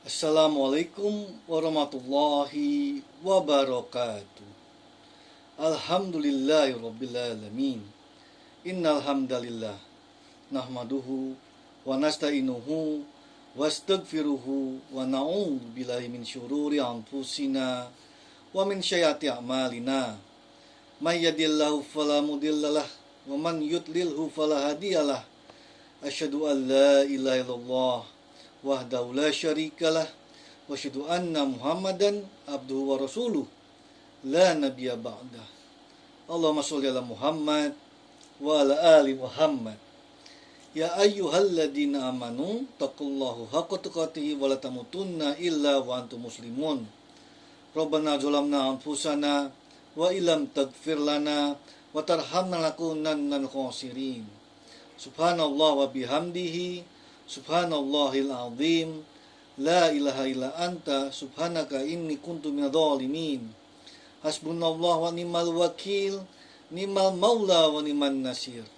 Assalamualaikum warahmatullahi wabarakatuh. Alhamdulillahirrabbilalamin. Innal hamdalillah nahmaduhu wa nasta'inuhu wastaghfiruhu wa na'udzu billahi min syururi anfusina wa min sayyiati a'malina. May yahdihillahu fala mudhillalah wa man yudlilhu fala hadiyalah. Asyhadu an la ilaha illallah wahdahu la syarikalah wa asyhadu anna Muhammadan abduhu wa rasuluh la nabiyya ba'dah. Allahumma sholli ala Muhammad wa ala ali Muhammad. Ya ayyuhalladzina amanu taqullaha haqqa tuqatih wa la tamutunna illa wa antum muslimun. Rabbana zalamna anfusana wa illam taghfir lana wa tarhamna lanakunanna minal khasirin. Subhanallah wa bihamdihi subhanallahil azim. La ilaha illa anta subhanaka inni kuntu minadh dhalimin. Hasbunallah wa ni'mal wakil, ni'mal maula wa ni'man nasir.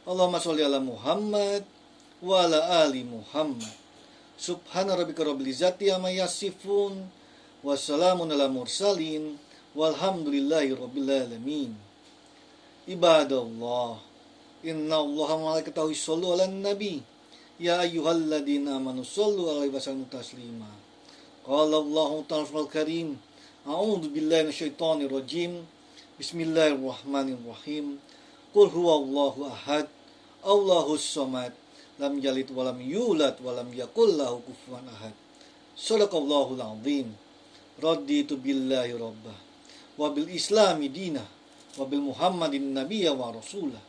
Allahumma sholli ala Muhammad wa ala ali Muhammad. Subhana rabbika rabbil izzati amma yasifun wa salamun ala mursalin walhamdulillahi rabbil alamin. Ibadallah, inna allaha wa malaikatahu yushollu ala nabi. Ya ayyuhalladzina amanu shollu alaihi wa sallimu taslima. Qala Allahu ta'ala fil karim, a'udzu billahi minasyaitonir rajim. Bismillahirrahmanirrahim. Qul huwallahu ahad, Allahus samad, lam yalid wa lam yulad wa lam yakul lahu kufuwan ahad. Shadaqallahul azim. Raditu billahi rabbah wa bil islami dinah wa bil muhammadin nabiyya wa rasulah.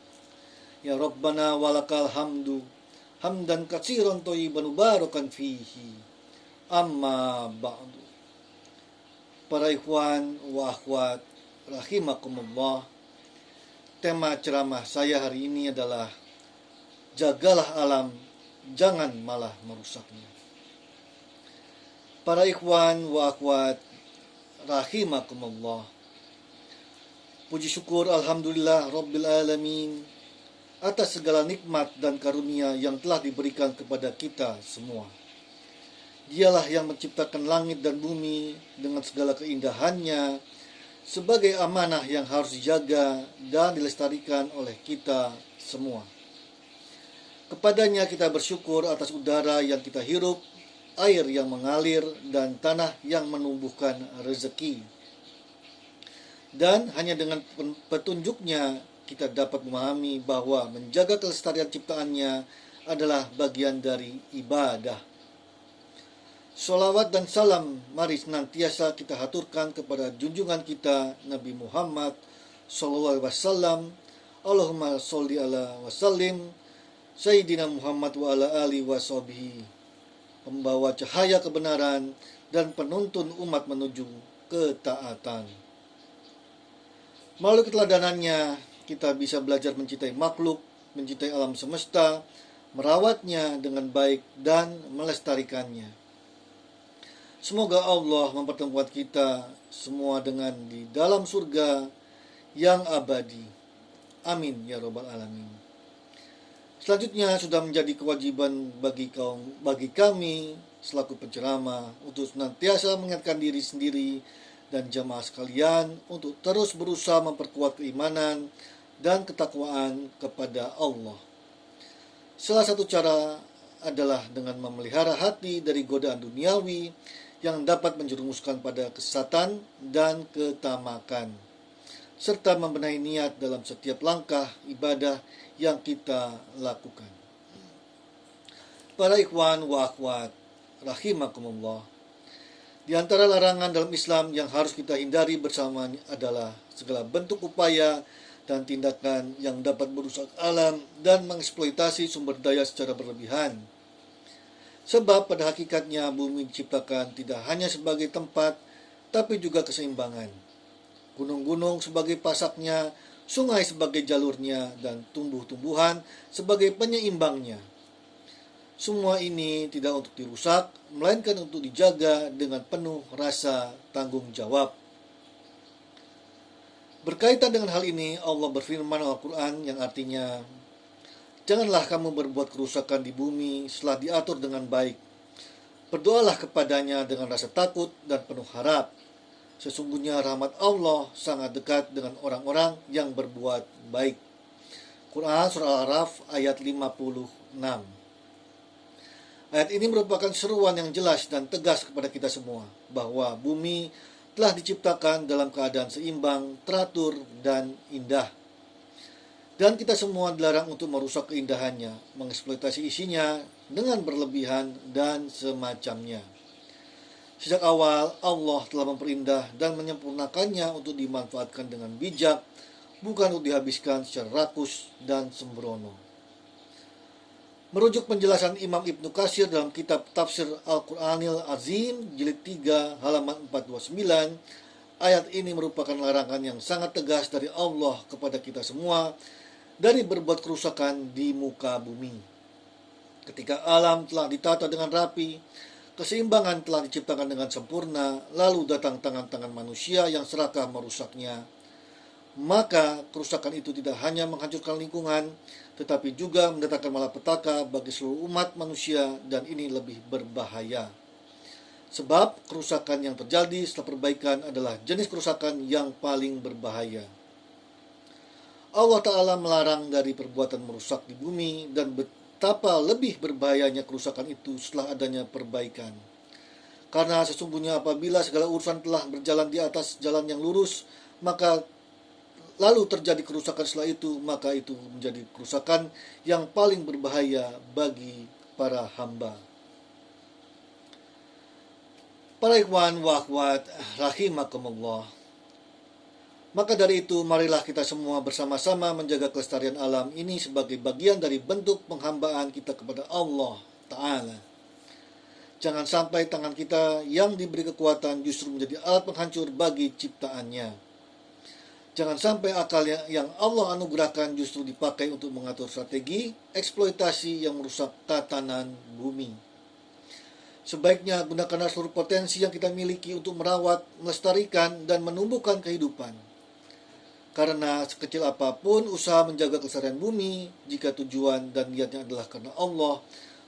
Ya Rabbana walakal hamdu hamdan katsiran thayyiban mubarakan fihi. Amma ba'du. Para ikhwan wa akhwat rahimakumullah, tema ceramah saya hari ini adalah jagalah alam, jangan malah merusaknya. Para ikhwan wa akhwat rahimakumullah, puji syukur alhamdulillah rabbil alamin atas segala nikmat dan karunia yang telah diberikan kepada kita semua. Dialah yang menciptakan langit dan bumi dengan segala keindahannya sebagai amanah yang harus dijaga dan dilestarikan oleh kita semua. Kepadanya kita bersyukur atas udara yang kita hirup, air yang mengalir, dan tanah yang menumbuhkan rezeki. Dan hanya dengan petunjuknya kita dapat memahami bahwa menjaga kelestarian ciptaannya adalah bagian dari ibadah. Sholawat dan salam mari senantiasa kita haturkan kepada junjungan kita Nabi Muhammad sallallahu alaihi wasallam. Allahumma sholli ala wa sallim Sayyidina Muhammad wa ala ali wa sahbihi, pembawa cahaya kebenaran dan penuntun umat menuju ketaatan. Melalui keteladanannya kita bisa belajar mencintai makhluk, mencintai alam semesta, merawatnya dengan baik dan melestarikannya. Semoga Allah mempertemukan kita semua dengan di dalam surga yang abadi. Amin ya rabbal alamin. Selanjutnya sudah menjadi kewajiban bagi kami selaku penceramah untuk senantiasa mengingatkan diri sendiri dan jamaah sekalian untuk terus berusaha memperkuat keimanan dan ketakwaan kepada Allah. Salah satu cara adalah dengan memelihara hati dari godaan duniawi yang dapat menjerumuskan pada kesesatan dan ketamakan, serta membenahi niat dalam setiap langkah ibadah yang kita lakukan. Para ikhwan wa akhwat rahimakumullah, di antara larangan dalam Islam yang harus kita hindari bersama adalah segala bentuk upaya dan tindakan yang dapat merusak alam dan mengeksploitasi sumber daya secara berlebihan. Sebab pada hakikatnya bumi diciptakan tidak hanya sebagai tempat, tapi juga keseimbangan. Gunung-gunung sebagai pasaknya, sungai sebagai jalurnya, dan tumbuh-tumbuhan sebagai penyeimbangnya. Semua ini tidak untuk dirusak, melainkan untuk dijaga dengan penuh rasa tanggung jawab. Berkaitan dengan hal ini, Allah berfirman dalam Al-Quran yang artinya, janganlah kamu berbuat kerusakan di bumi setelah diatur dengan baik. Berdoalah kepadanya dengan rasa takut dan penuh harap. Sesungguhnya rahmat Allah sangat dekat dengan orang-orang yang berbuat baik. Quran Surah Al-Araf ayat 56. Ayat ini merupakan seruan yang jelas dan tegas kepada kita semua bahwa bumi telah diciptakan dalam keadaan seimbang, teratur, dan indah. Dan kita semua dilarang untuk merusak keindahannya, mengeksploitasi isinya dengan berlebihan, dan semacamnya. Sejak awal, Allah telah memperindah dan menyempurnakannya untuk dimanfaatkan dengan bijak, bukan untuk dihabiskan secara rakus dan sembrono. Merujuk penjelasan Imam Ibnu Katsir dalam kitab Tafsir Al-Qur'anil Azim, jilid 3, halaman 429, ayat ini merupakan larangan yang sangat tegas dari Allah kepada kita semua dari berbuat kerusakan di muka bumi. Ketika alam telah ditata dengan rapi, keseimbangan telah diciptakan dengan sempurna, lalu datang tangan-tangan manusia yang serakah merusaknya, maka kerusakan itu tidak hanya menghancurkan lingkungan, tetapi juga mendatangkan malapetaka bagi seluruh umat manusia, dan ini lebih berbahaya. Sebab kerusakan yang terjadi setelah perbaikan adalah jenis kerusakan yang paling berbahaya. Allah Ta'ala melarang dari perbuatan merusak di bumi, dan betapa lebih berbahayanya kerusakan itu setelah adanya perbaikan. Karena sesungguhnya apabila segala urusan telah berjalan di atas jalan yang lurus, maka lalu terjadi kerusakan setelah itu, maka itu menjadi kerusakan yang paling berbahaya bagi para hamba. Para ikhwan wa akhwat rahimakumullah. Maka dari itu, marilah kita semua bersama-sama menjaga kelestarian alam ini sebagai bagian dari bentuk penghambaan kita kepada Allah Ta'ala. Jangan sampai tangan kita yang diberi kekuatan justru menjadi alat penghancur bagi ciptaannya. Jangan sampai akal yang Allah anugerahkan justru dipakai untuk mengatur strategi eksploitasi yang merusak tatanan bumi. Sebaiknya gunakanlah seluruh potensi yang kita miliki untuk merawat, melestarikan, dan menumbuhkan kehidupan. Karena sekecil apapun usaha menjaga kelestarian bumi, jika tujuan dan niatnya adalah karena Allah,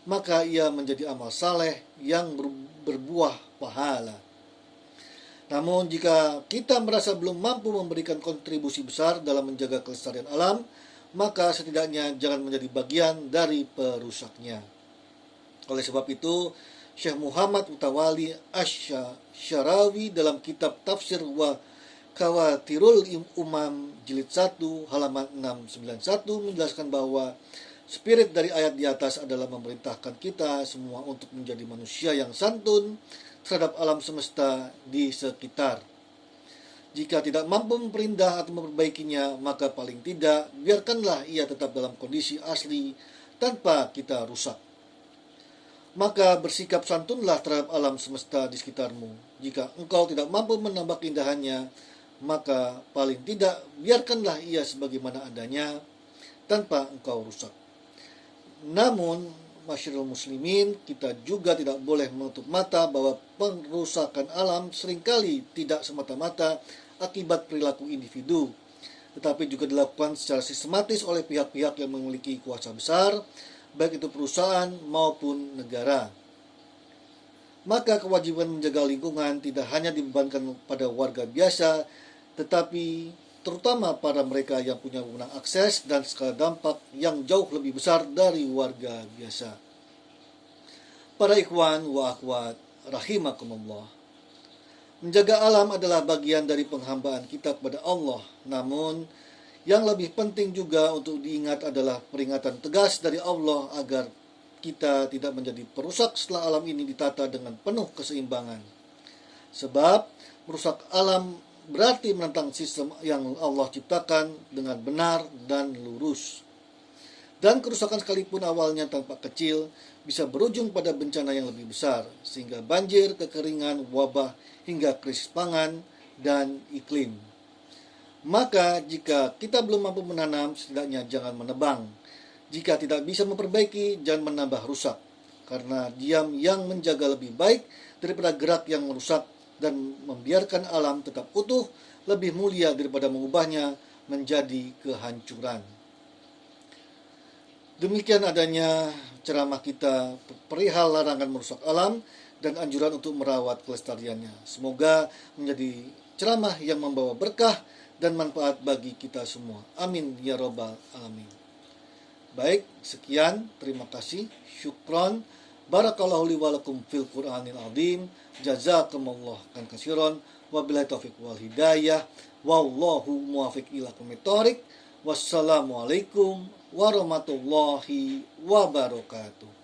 maka ia menjadi amal saleh yang berbuah pahala. Namun jika kita merasa belum mampu memberikan kontribusi besar dalam menjaga kelestarian alam, maka setidaknya jangan menjadi bagian dari perusaknya. Oleh sebab itu, Syekh Muhammad Mutawalli Asy-Syarawi dalam kitab Tafsir wa Kawatirul Umam jilid 1 halaman 691 menjelaskan bahwa spirit dari ayat di atas adalah memerintahkan kita semua untuk menjadi manusia yang santun terhadap alam semesta di sekitar. Jika tidak mampu memperindah atau memperbaikinya, maka paling tidak biarkanlah ia tetap dalam kondisi asli tanpa kita rusak. Maka bersikap santunlah terhadap alam semesta di sekitarmu. Jika engkau tidak mampu menambah keindahannya, maka paling tidak biarkanlah ia sebagaimana adanya tanpa engkau rusak. Namun Masyarul muslimin, kita juga tidak boleh menutup mata bahwa perusakan alam seringkali tidak semata-mata akibat perilaku individu, tetapi juga dilakukan secara sistematis oleh pihak-pihak yang memiliki kuasa besar, baik itu perusahaan maupun negara. Maka kewajiban menjaga lingkungan tidak hanya dibebankan pada warga biasa, tetapi terutama pada mereka yang punya wewenang akses dan skala dampak yang jauh lebih besar dari warga biasa. Para ikhwan wa akhwat rahimakumullah. Menjaga alam adalah bagian dari penghambaan kita kepada Allah. Namun, yang lebih penting juga untuk diingat adalah peringatan tegas dari Allah agar kita tidak menjadi perusak setelah alam ini ditata dengan penuh keseimbangan. Sebab merusak alam berarti menentang sistem yang Allah ciptakan dengan benar dan lurus. Dan kerusakan sekalipun awalnya tampak kecil, bisa berujung pada bencana yang lebih besar, sehingga banjir, kekeringan, wabah, hingga krisis pangan dan iklim. Maka jika kita belum mampu menanam, setidaknya jangan menebang. Jika tidak bisa memperbaiki, jangan menambah rusak. Karena diam yang menjaga lebih baik daripada gerak yang merusak, dan membiarkan alam tetap utuh lebih mulia daripada mengubahnya menjadi kehancuran. Demikian adanya ceramah kita perihal larangan merusak alam, dan anjuran untuk merawat kelestariannya. Semoga menjadi ceramah yang membawa berkah dan manfaat bagi kita semua. Amin ya rabbal alamin. Baik, sekian, terima kasih, syukron, barakallahu li wa lakum fil Qur'anil azim, jazakumullah kan katsiran, wabillahi taufiq wal hidayah, wallahu muwaffiq ila aqwamit thoriq. Wassalamualaikum warahmatullahi wabarakatuh.